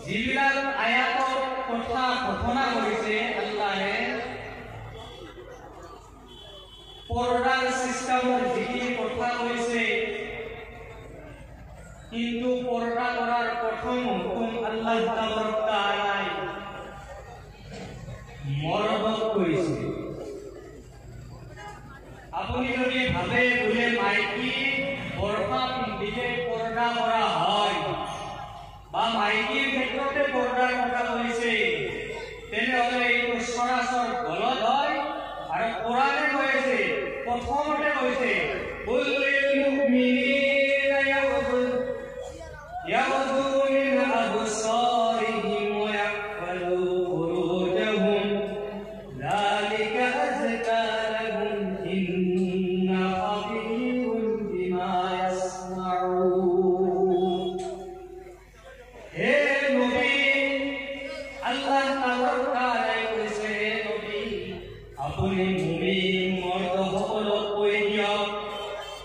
যিবিলাক আয়াতৰ কথা ঘোষণা কৰিছে আল্লাহে পৰ্দাৰ চিষ্টেমৰ যিখিনি কথা কৈছে কিন্তু পৰ্দা কৰাৰ প্ৰথম হুকুম আল্লাহ তাআলাই মৰদক কৈছে। আপুনি যদি ভাবে বোলে মাইকী বৰখা পিন্ধিলে পৰ্দা কৰা হয় বা মাইকীৰ ক্ষেত্ৰতে পৰ্দাৰ কথা কৈছে তেনেহ'লে এইটো সৰাসৰ গলত হয় আৰু কোৰাণে কৈছে প্ৰথমতে কৈছে কুল্লিল মুমিনিনা ইয়াগদু মিন আবসারিহিম ওয়া ইয়াহফাযু ফুরুজাহুম যালিকা আযকা লাহুম ইন্না খাবীরুন বিমা ইয়াসনাউন। হে নবী আল্লাহ তাআলা কৈছে হে নবী আপুনি মুমিন মৰ্দসকলক কৈ দিয়ক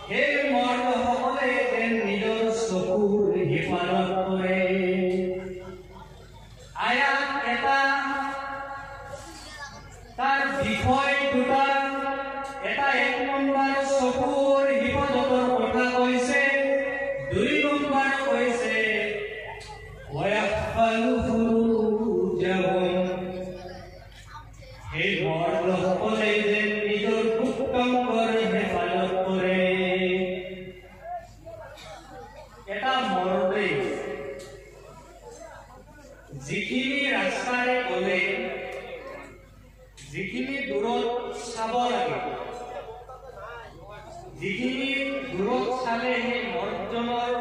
হে মৰ্দসকলে যেন নিজৰ চকুৰ হিফাজত কৰে। আয়াত এটা তাৰ বিষয় দুটা এটা এক নম্বৰ চকুৰ হিফাজতৰ কথা কৈছে, দুই নম্বৰ কৈছে ওয়াহফালু ফুৰুজাহুম হে মৰ্দসকলে যেন নিজৰ গুপ্তাংগৰ হেফাজত কৰে। এটা মৰ্দে যিখিনি ৰাস্তাৰে গ'লে যিখিনি দূৰত চাব লাগে যিখিনি দূৰত চালে সেই মৰ্দজনৰ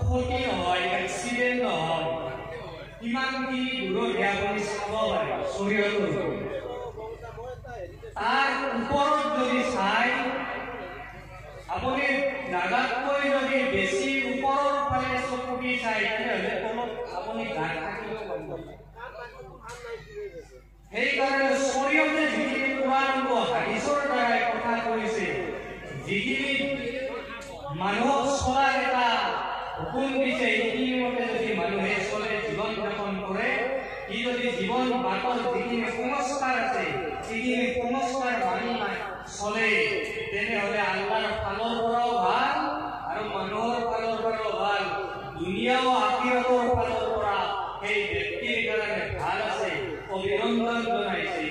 ক্ষতি নহয় এক্সিডেণ্ট নহয় কিমানখিনি দূৰত আপুনি চাব পাৰে শৰীৰটো তাৰ ওপৰত যদি চাই আপুনি জাগাতকৈ যদি বেছি ওপৰৰ ফালে চকু দি চাই তেনেহ'লে তলত আপুনি গাত থাকিব পাৰিব। সেইকাৰণে শৰীৰতে যিখিনি কোৰাণ বা হাদিছৰ দ্বাৰাই কথা কৈছে যিখিনি মানুহক চলাৰ এটা হুকুম দিছে সেইখিনি মতে যদি মানুহে চলে জীৱন যাপন কৰে ই যদি জীৱন বাটৰ যিখিনি সংস্কাৰ আছে সেইখিনি সংস্কাৰ মানি চলে তেনেহ'লে আল্লাহৰ ফালৰ পৰাও ভাল আৰু মানুহৰ ফালৰ পৰাও ভাল দুনিয়া আৰু আখিৰাতৰ ফালৰ পৰা সেই ব্যক্তিৰ কাৰণে ভাল আছে অভিনন্দন জনাইছে।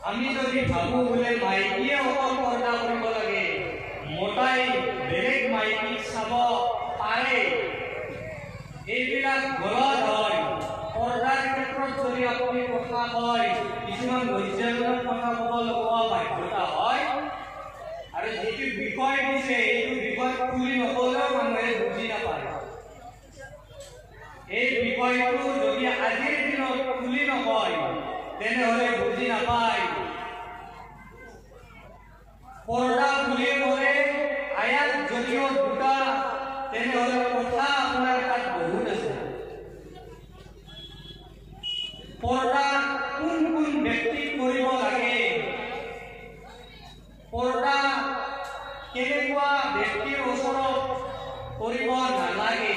আমি যদি ভাবো বোলে মাইকীয়ে অকল পৰ্দা কৰিব লাগে মতাই বেলেগ মাইকীক চাব পাৰে এইবিলাক গলত হয়। পৰ্দাৰ ক্ষেত্ৰত যদি আপুনি কথা কয় কিছুমান লজ্জাজনক কথা ক'ব লগা বাধ্যতা হয় আৰু যিটো বিষয় দিছে এইটো বিষয় খুলি নকলেও মানুহে বুজি নাপায়। এই বিষয়টো যদি আজিৰ দিনত খুলি নকয় তেনেহ'লে বুজি নাপায়। পৰ্দা খুলি ক'লে আয়াত যদিও দুটা তেনেহ'লে কথা আপোনাৰ তাত বহুত আছে। পৰ্দা কোন কোন ব্যক্তিক কৰিব লাগে পৰ্দা কেনেকুৱা ব্যক্তিৰ ওচৰত কৰিব নালাগে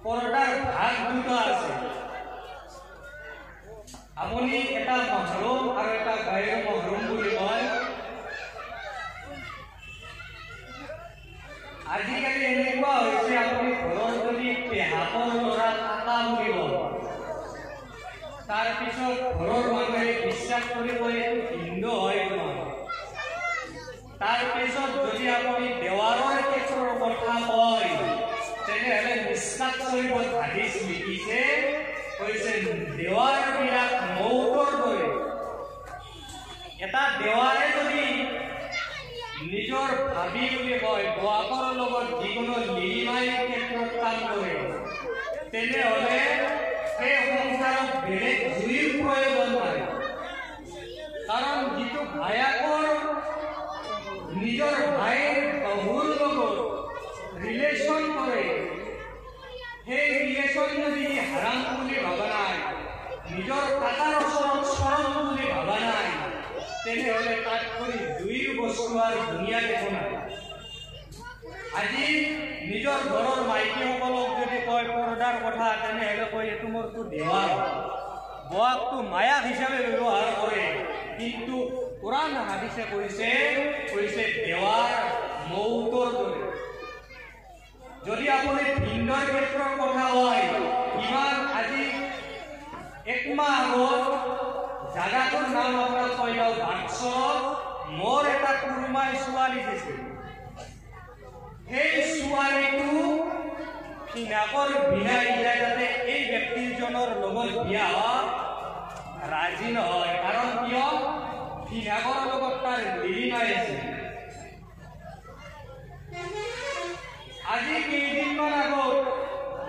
পৰ্দাৰ ভাগ দুটা আছে। আপুনি এটা মহৰম আৰু এটা গায়ৰ মহৰম বুলি কয়। আজিকালি এনেকুৱা হৈছে আপুনি ঘৰৰ যদি পেহাকৰ ল'ৰা কাকা বুলি কয় তাৰপিছত ঘৰৰ মানুহে বিশ্বাস কৰিব এইটো হিন্দু হয় নহয়। তাৰপিছত যদি আপুনি দেৱাৰৰ ক্ষেত্ৰৰ কথা কয় তেনেহ'লে বিশ্বাস কৰিব হাদিছ লিখিছে কৈছে দেৱাৰবিলাক মৌতৰ দৰে। এটা দেৱাৰে যদি নিজৰ ভাবি বুলি কয় বোৱাকৰ লগত যিকোনো লিলিমাইৰ ক্ষেত্ৰত কাম কৰে তেনেহ'লে সেই সংসাৰত বেলেগ জুইৰ প্ৰয়োজন নাই। কাৰণ যিটো ভায়াকৰ নিজৰ ভাইৰ বহুৰ লগত ৰিলেশ্যন কৰে সেই ৰিলেশ্যন যদি হাৰাম বুলি ভাবা নাই নিজৰ কাকাৰ ওচৰত চৰম বুলি ভাবা নাই তেনেহ'লে তাত কৰি দুই বস্তু আৰু ধুনীয়া দেখো নাই। আজি নিজৰ ঘৰৰ মাইকীসকলক যদি কয় পৰ্দাৰ কথা তেনেহ'লে কয় এইটো মোৰতো দেৱাৰ বোৱাকটো মায়াক হিচাপে ব্যৱহাৰ কৰে কিন্তু কোৰাণ হাদিছে কৈছে দেৱাৰ মৌতৰ দৰে যদি আপুনি ভিন্নৰ ক্ষেত্ৰৰ কথা হয় ইমান আজি একমাহ আগত জাগাটোৰ নাম আপোনাক কৈ যাওঁ বাক্সত মোৰ এটা কুৰুমাই ছোৱালী দিছিল সেই ছোৱালীটো ফিনাকৰ বিনাই যায় যাতে এই ব্যক্তিজনৰ লগত বিয়া হোৱা ৰাজি নহয় কাৰণ কিয় ফিনাকৰ লগত তাৰ লিলিমাই আছে আজি কেইদিনমান আগত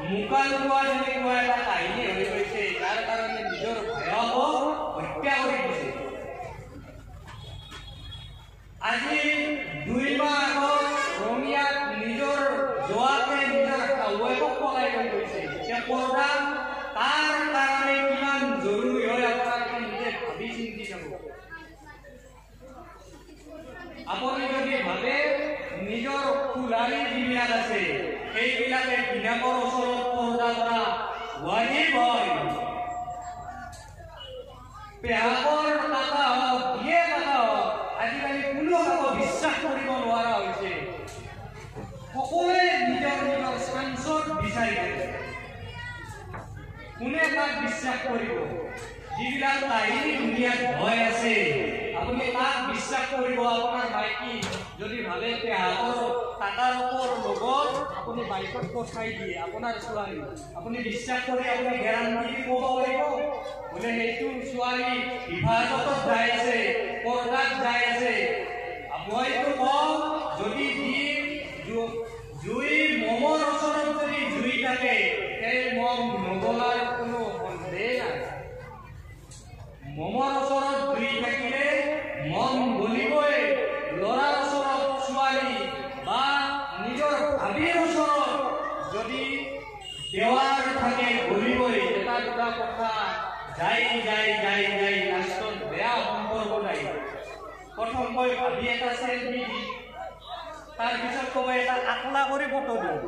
মুকাল লোৱা যেনেকুৱা এটা কাহিনী হৈ গৈছে যাৰ কাৰণে নিজৰ ভয়াৱহ হত্যা কৰি দিছে আজি 2 মাহ আগত ৰঙিয়াত নিজৰ জোৱাকে নিজৰ শাহুৱেকক পলাই লৈ গৈছে এতিয়া পৰ্দা তাৰ কাৰণে কিমান জৰুৰী হয় আপোনালোকে নিজে ভাবি চিন্তি চাব আপুনি যদি ভাবে নিজৰ ফুলাৰী যিবিলাক আছে সেইবিলাকে পিনাকৰ ওচৰত পৰ্দা কৰা ৱাজিব হয় পেহাকৰ টাকা হওক দিয়ে টাকা হওক আজিকালি কোনো কাকো বিশ্বাস কৰিব নোৱাৰা হৈছে সকলোৱে নিজৰ নিজৰ চান্সত বিচাৰি থাকে কোনে তাক বিশ্বাস কৰিব যিবিলাক কাহিনী দুনিয়াত হৈ আছে আপুনি তাক বিশ্বাস কৰিব আপোনাৰ মাইকী যদি ভাবে পেহাকৰ টাকাৰ লগত আপুনি বাইকত পঠাই দিয়ে আপোনাৰ ছোৱালী আপুনি বিশ্বাস কৰি আপুনি গেৰাণ্টি ক'ব পাৰিব বোলে সেইটো ছোৱালী হিফাজতত যাই আছে পৰ্দাত যাই আছে মইতো কওঁ যদি জুই মমৰ ওচৰত যদি জুই থাকে সেই মম নগলাৰ কোনো সন্দেহ নাই মমৰ ওচৰত জুই থাকিলে মম গলিবই ল'ৰাৰ ওচৰত ছোৱালী বা নিজৰ ভাবিৰ ওচৰত যদি দেৱাৰ থাকে গলিবই এটা দুটা কথা যাই লাষ্টত বেয়া সম্পৰ্ক নাই প্ৰথম কৈ ভাবি এটা চেলফি দি তাৰপিছত ক'ব এটা আকলা কৰি ফটো দিওঁ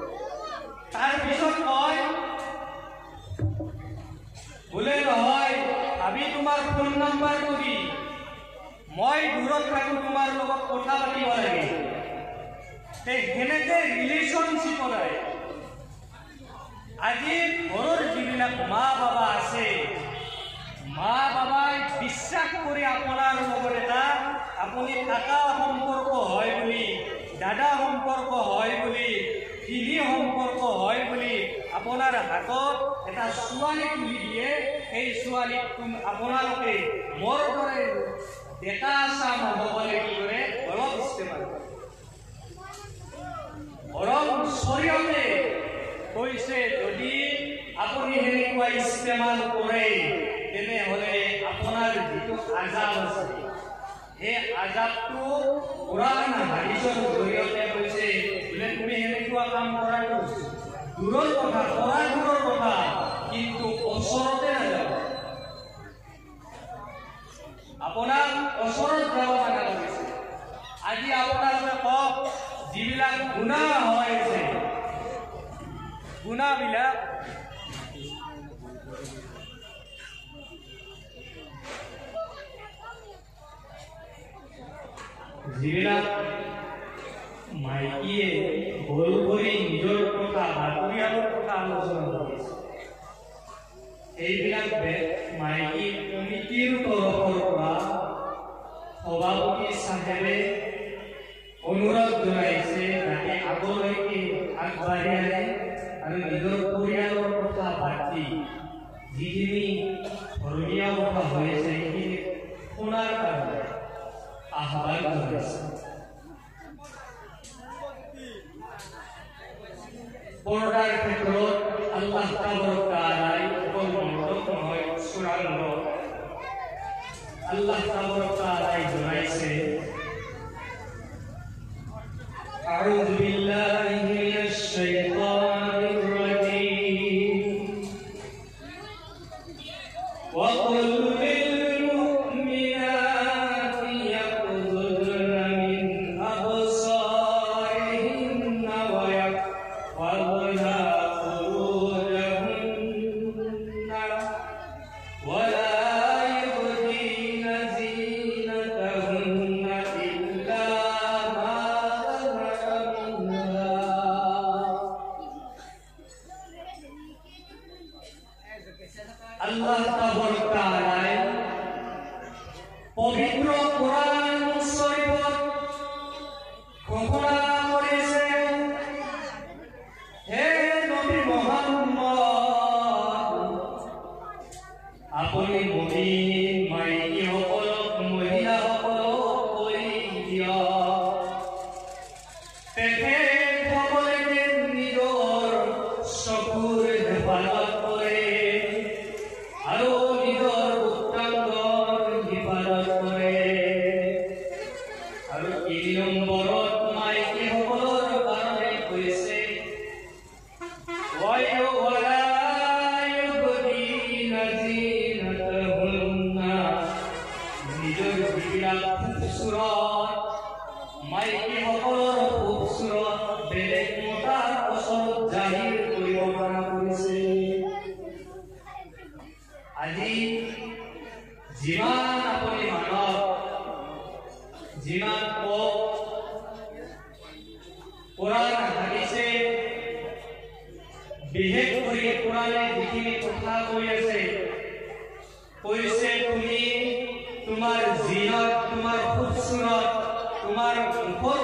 তাৰপিছত কয় বোলে নহয় ভাবি তোমাৰ ফোন নাম্বাৰটো দি মই দূৰত থাকোঁ তোমাৰ লগত কথা পাতিব লাগে সেনেকে ৰিলেশ্যনশ্বিপ হয় আজি ঘৰৰ যিবিলাক মা বাবা আছে মা বাবাই বিশ্বাস কৰি আপোনাৰ লগত এটা আপুনি কাকা সম্পৰ্ক হয় বুলি দাদা সম্পৰ্ক হয় বুলি তিনি সম্পৰ্ক হয় বুলি আপোনাৰ হাতত এটা ছোৱালী তুলি দিয়ে সেই ছোৱালীক আপোনালোকে মোৰ দৰে ডেকা চাম হ'বলৈ কি কৰে অলপ ইস্তেমাল বৰং শৰীৰতে কৈছে যদি আপুনি সেনেকুৱা ইস্তেমাল কৰে তেনেহ'লে আপোনাৰ যিটো আজাব আছে এই আজাবটো কোৰাণ হাদিছৰ জৰিয়তে কৈছে বোলে তুমি সেনেকুৱা কাম কৰাটো দূৰৰ কথা কৰা দূৰৰ কথা কিন্তু ওচৰতে নাযাব আপোনাক ওচৰত যাব মানা কৰিছে আজি আপোনালোকে কওক যিবিলাক গুনাহ হৈ আছে গুনাহবিলাক যিবিলাক মাইকীয়ে ভুল কৰি নিজৰ কথা বা পৰিয়ালৰ কথা আলোচনা কৰিছে এইবিলাক মাইকী কমিটিৰ তৰফৰ পৰা সভাপতি চাহেবে অনুৰোধ জনাইছে যাতে আগলৈকে আগবাঢ়ি আহে আৰু নিজৰ পৰিয়ালৰ কথা পাতি যিখিনি ধৰ্মীয় কথা হৈ আছে সেইখিনি শুনাৰ কাৰণে আহ্বান জনাইছে পৰ্দাৰ ক্ষেত্ৰত আল্লাহ তাবাৰক তাআলাই নহয় সূৰা নূৰ আল্লাহ তাবাৰক তাআলাই জনাইছে আউযু বিল্লাহি মিনাশ শাইতানিৰ ৰাজীম ওয়া কুল যিমান আপুনি মানৱ যিমান কোরআন হাদিসে বিশেষ করে কোরআনে যিখিনি কথা কৈ আছে কৈছে তুমি তোমার জিনত তোমার খুবসুরত তোমার মুখত